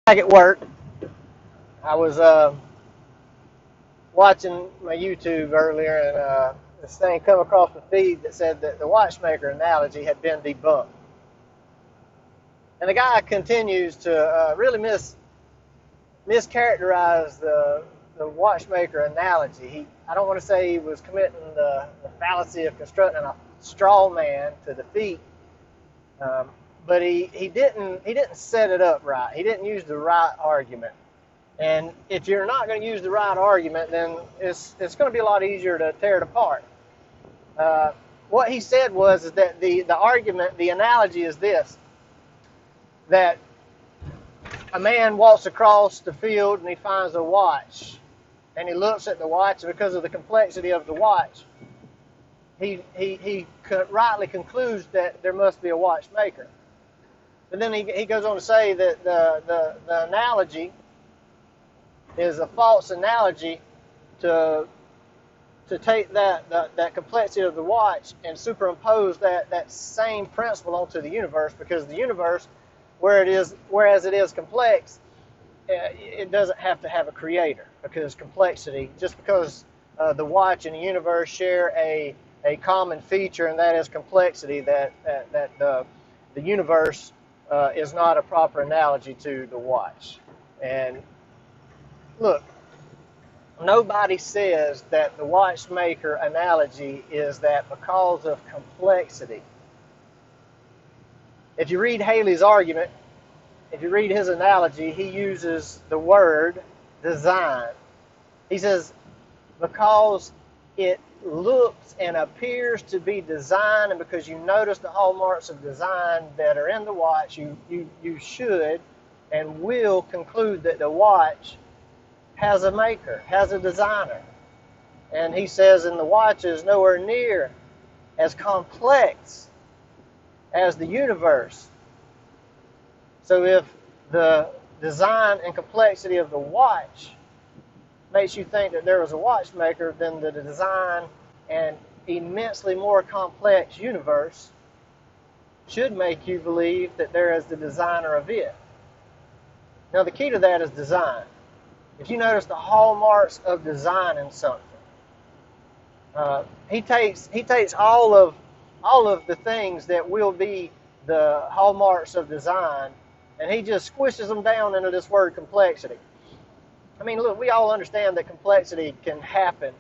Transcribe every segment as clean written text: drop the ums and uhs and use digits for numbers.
Back at work, I was watching my YouTube earlier, and this thing come across the feed that said that the watchmaker analogy had been debunked. And the guy continues to really mischaracterize the watchmaker analogy. I don't want to say he was committing the fallacy of constructing a straw man to defeat, but he didn't set it up right. He didn't use the right argument. And if you're not going to use the right argument, then it's going to be a lot easier to tear it apart. What he said was that the argument, the analogy is this: that a man walks across the field and he finds a watch, and he looks at the watch, and because of the complexity of the watch, he rightly concludes that there must be a watchmaker. But then he goes on to say that the analogy is a false analogy to take that complexity of the watch and superimpose that same principle onto the universe, because the universe, whereas it is complex, it doesn't have to have a creator, because complexity, just because the watch and the universe share a common feature, and that is complexity, that the universe is not a proper analogy to the watch. And look, nobody says that the watchmaker analogy is that because of complexity. If you read Haley's argument, if you read his analogy, he uses the word design. He says, because it looks and appears to be designed, and because you notice the hallmarks of design that are in the watch, you should and will conclude that the watch has a maker, has a designer. And he says, and the watch is nowhere near as complex as the universe. So if the design and complexity of the watch makes you think that there was a watchmaker, then the design and immensely more complex universe should make you believe that there is the designer of it. Now, the key to that is design. If you notice the hallmarks of design in something, he takes all of the things that will be the hallmarks of design, and he just squishes them down into this word complexity. I mean, look, we all understand that complexity can happen.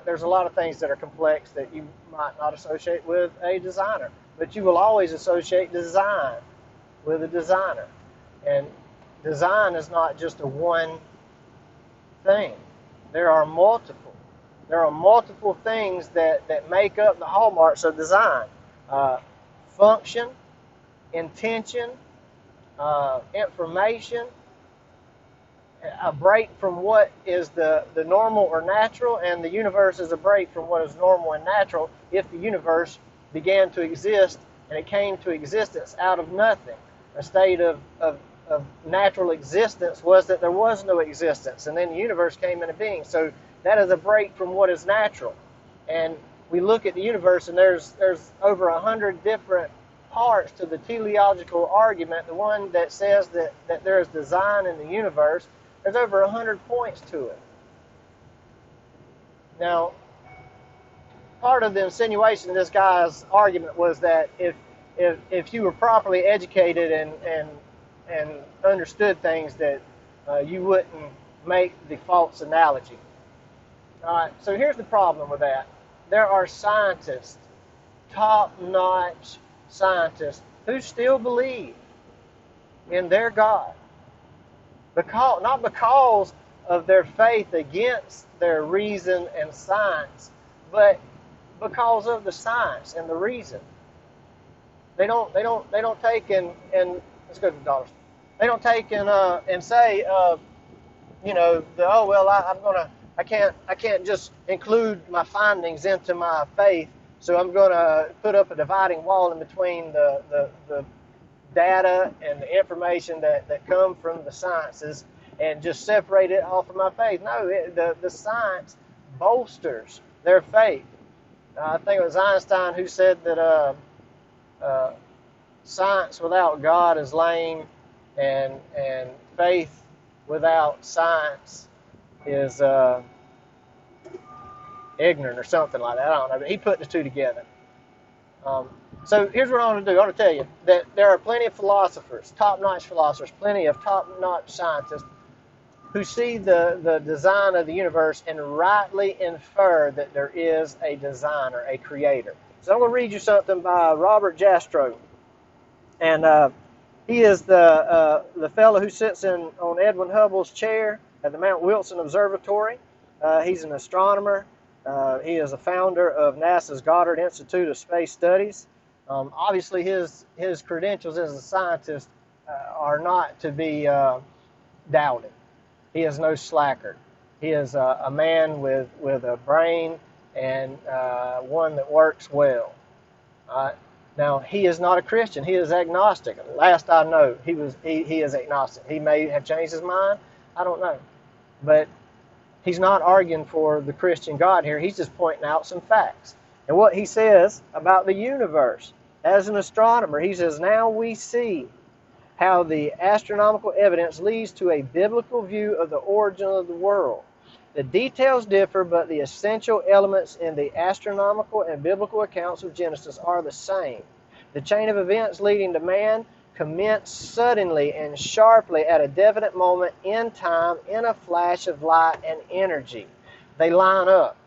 There's a lot of things that are complex that you might not associate with a designer, but you will always associate design with a designer. And design is not just a one thing. There are multiple. There are multiple things that make up the hallmarks of design. Function, intention, information, a break from what is the normal or natural, and the universe is a break from what is normal and natural if the universe began to exist and it came to existence out of nothing. A state of natural existence was that there was no existence, and then the universe came into being. So that is a break from what is natural. And we look at the universe, and there's over 100 different parts to the teleological argument, the one that says that there is design in the universe. There's over 100 points to it. Now, part of the insinuation of this guy's argument was that if you were properly educated and understood things, that you wouldn't make the false analogy. All right, so here's the problem with that. There are scientists, top-notch scientists, who still believe in their God. Not because of their faith against their reason and science, but because of the science and the reason. They don't take and let's go to the dollar store. They don't take and say, I can't just include my findings into my faith, so I'm going to put up a dividing wall in between the data and the information that come from the sciences and just separate it off of my faith. No, the science bolsters their faith. I think it was Einstein who said that science without God is lame, and faith without science is ignorant or something like that. I don't know, but he put the two together. So here's what I want to do. I want to tell you that there are plenty of philosophers, top-notch philosophers, plenty of top-notch scientists who see the design of the universe and rightly infer that there is a designer, a creator. So I'm going to read you something by Robert Jastrow. And he is the fellow who sits on Edwin Hubble's chair at the Mount Wilson Observatory. He's an astronomer. He is a founder of NASA's Goddard Institute of Space Studies. Obviously, his credentials as a scientist are not to be doubted. He is no slacker. He is a man with a brain and one that works well. Now, he is not a Christian. He is agnostic. Last I know, he is agnostic. He may have changed his mind. I don't know. But he's not arguing for the Christian God here. He's just pointing out some facts. And what he says about the universe, as an astronomer, he says, now we see how the astronomical evidence leads to a biblical view of the origin of the world. The details differ, but the essential elements in the astronomical and biblical accounts of Genesis are the same. The chain of events leading to man commence suddenly and sharply at a definite moment in time in a flash of light and energy. They line up.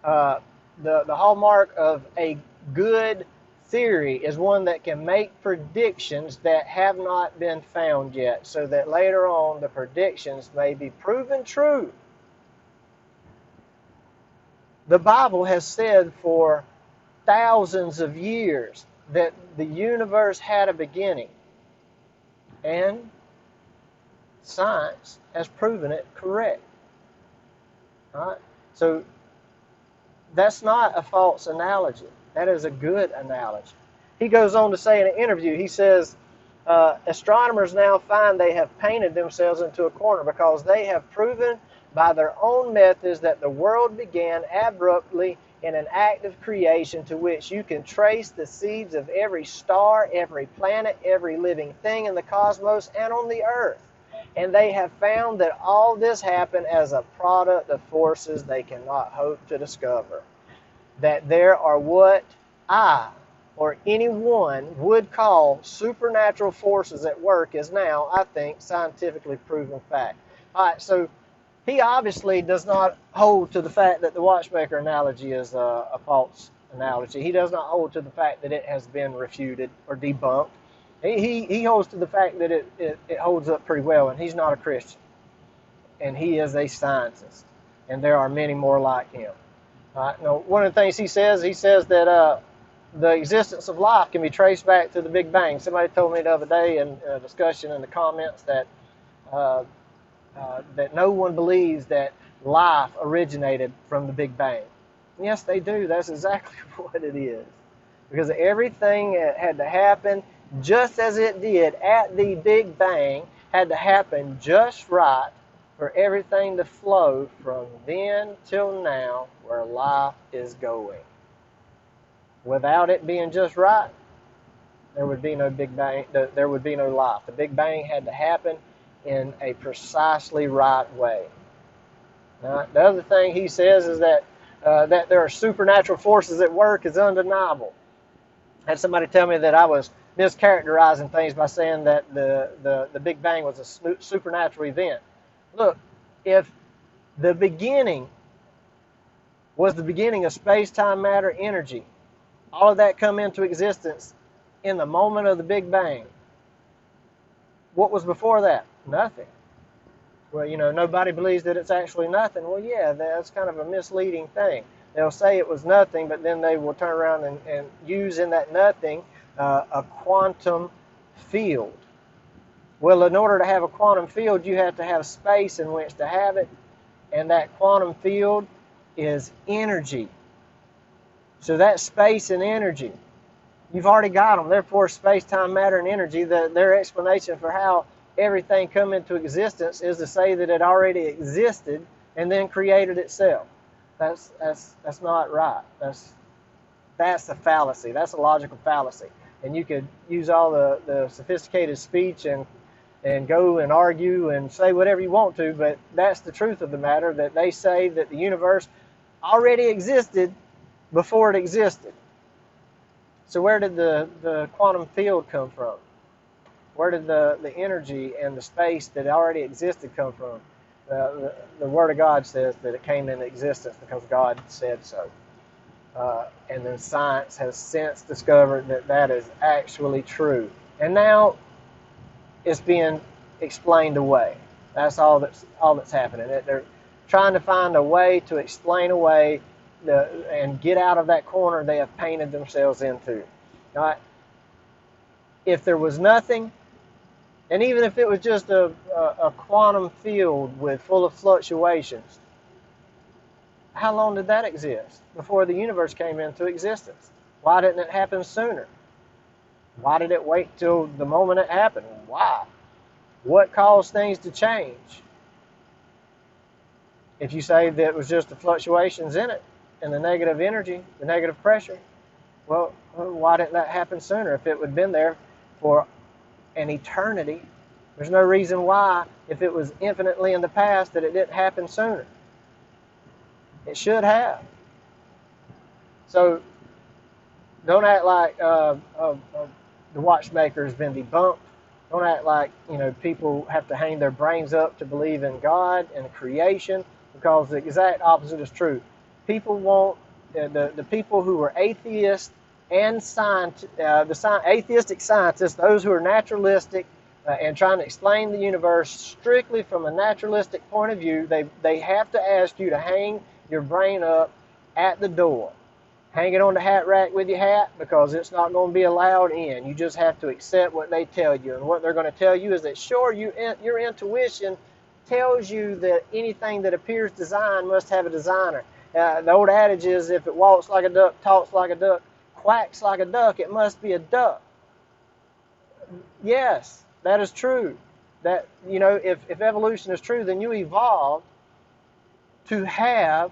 The hallmark of a good theory is one that can make predictions that have not been found yet, so that later on the predictions may be proven true. The Bible has said for thousands of years that the universe had a beginning, and science has proven it correct. All right? So that's not a false analogy. That is a good analogy. He goes on to say in an interview, he says, astronomers now find they have painted themselves into a corner because they have proven by their own methods that the world began abruptly in an act of creation to which you can trace the seeds of every star, every planet, every living thing in the cosmos and on the earth. And they have found that all this happened as a product of forces they cannot hope to discover. That there are what I or anyone would call supernatural forces at work is now, I think, scientifically proven fact. All right, so he obviously does not hold to the fact that the watchmaker analogy is a false analogy. He does not hold to the fact that it has been refuted or debunked. He holds to the fact that it holds up pretty well, and he's not a Christian. And he is a scientist, and there are many more like him. Now, one of the things he says that the existence of life can be traced back to the Big Bang. Somebody told me the other day in a discussion in the comments that that no one believes that life originated from the Big Bang. And yes, they do. That's exactly what it is. Because everything had to happen just as it did at the Big Bang, had to happen just right for everything to flow from then till now where life is going. Without it being just right, there would be no Big Bang, there would be no life. The Big Bang had to happen in a precisely right way. Now, the other thing he says is that there are supernatural forces at work is undeniable. I had somebody tell me that I was mischaracterizing things by saying that the Big Bang was a supernatural event. Look, if the beginning was the beginning of space-time, matter, energy, all of that come into existence in the moment of the Big Bang, what was before that? Nothing. Well, you know, nobody believes that it's actually nothing. Well, yeah, that's kind of a misleading thing. They'll say it was nothing, but then they will turn around and use in that nothing a quantum field. Well, in order to have a quantum field, you have to have space in which to have it, and that quantum field is energy. So that's space and energy. You've already got them. Therefore, space, time, matter, and energy, their explanation for how everything come into existence is to say that it already existed and then created itself. That's not right. That's a fallacy. That's a logical fallacy. And you could use all the sophisticated speech and go and argue and say whatever you want to, but that's the truth of the matter, that they say that the universe already existed before it existed. So where did the quantum field come from? Where did the energy and the space that already existed come from? The Word of God says that it came into existence because God said so. And then science has since discovered that that is actually true. And now it's being explained away. That's all that's happening. They're trying to find a way to explain away and get out of that corner they have painted themselves into. Now, if there was nothing, and even if it was just a quantum field full of fluctuations, how long did that exist before the universe came into existence? Why didn't it happen sooner? Why did it wait till the moment it happened? Why? What caused things to change? If you say that it was just the fluctuations in it and the negative energy, the negative pressure, well, why didn't that happen sooner? If it would have been there for an eternity, there's no reason why, if it was infinitely in the past, that it didn't happen sooner. It should have. So don't act like the watchmaker has been debunked. Don't act like people have to hang their brains up to believe in God and creation, because the exact opposite is true. People want the people who are atheists and atheistic scientists, those who are naturalistic and trying to explain the universe strictly from a naturalistic point of view. They have to ask you to hang your brain up at the door. Hang it on the hat rack with your hat, because it's not going to be allowed in. You just have to accept what they tell you. And what they're going to tell you is that, sure, your intuition tells you that anything that appears designed must have a designer. The old adage is, if it walks like a duck, talks like a duck, quacks like a duck, it must be a duck. Yes, that is true. That, if evolution is true, then you evolved to have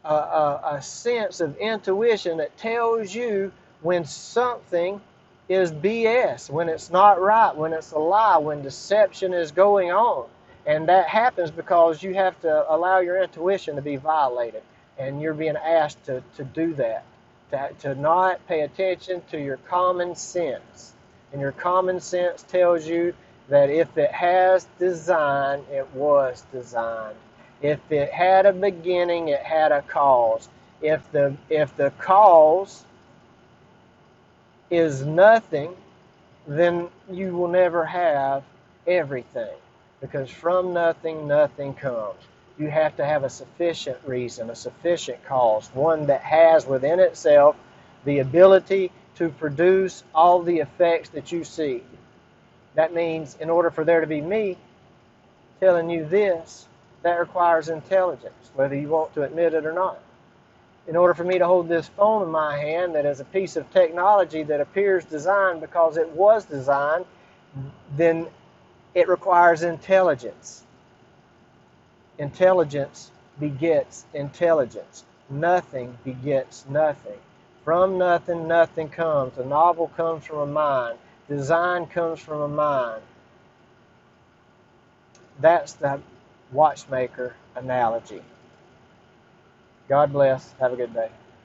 a sense of intuition that tells you when something is BS, when it's not right, when it's a lie, when deception is going on. And that happens because you have to allow your intuition to be violated. And you're being asked to do that, to not pay attention to your common sense. And your common sense tells you that if it has design, it was designed. If it had a beginning, it had a cause. If the cause is nothing, then you will never have everything. Because from nothing, nothing comes. You have to have a sufficient reason, a sufficient cause, one that has within itself the ability to produce all the effects that you see. That means, in order for there to be me telling you this, that requires intelligence, whether you want to admit it or not. In order for me to hold this phone in my hand that is a piece of technology that appears designed because it was designed, then it requires intelligence. Intelligence begets intelligence. Nothing begets nothing. From nothing, nothing comes. A novel comes from a mind. Design comes from a mind. That's the watchmaker analogy. God bless. Have a good day.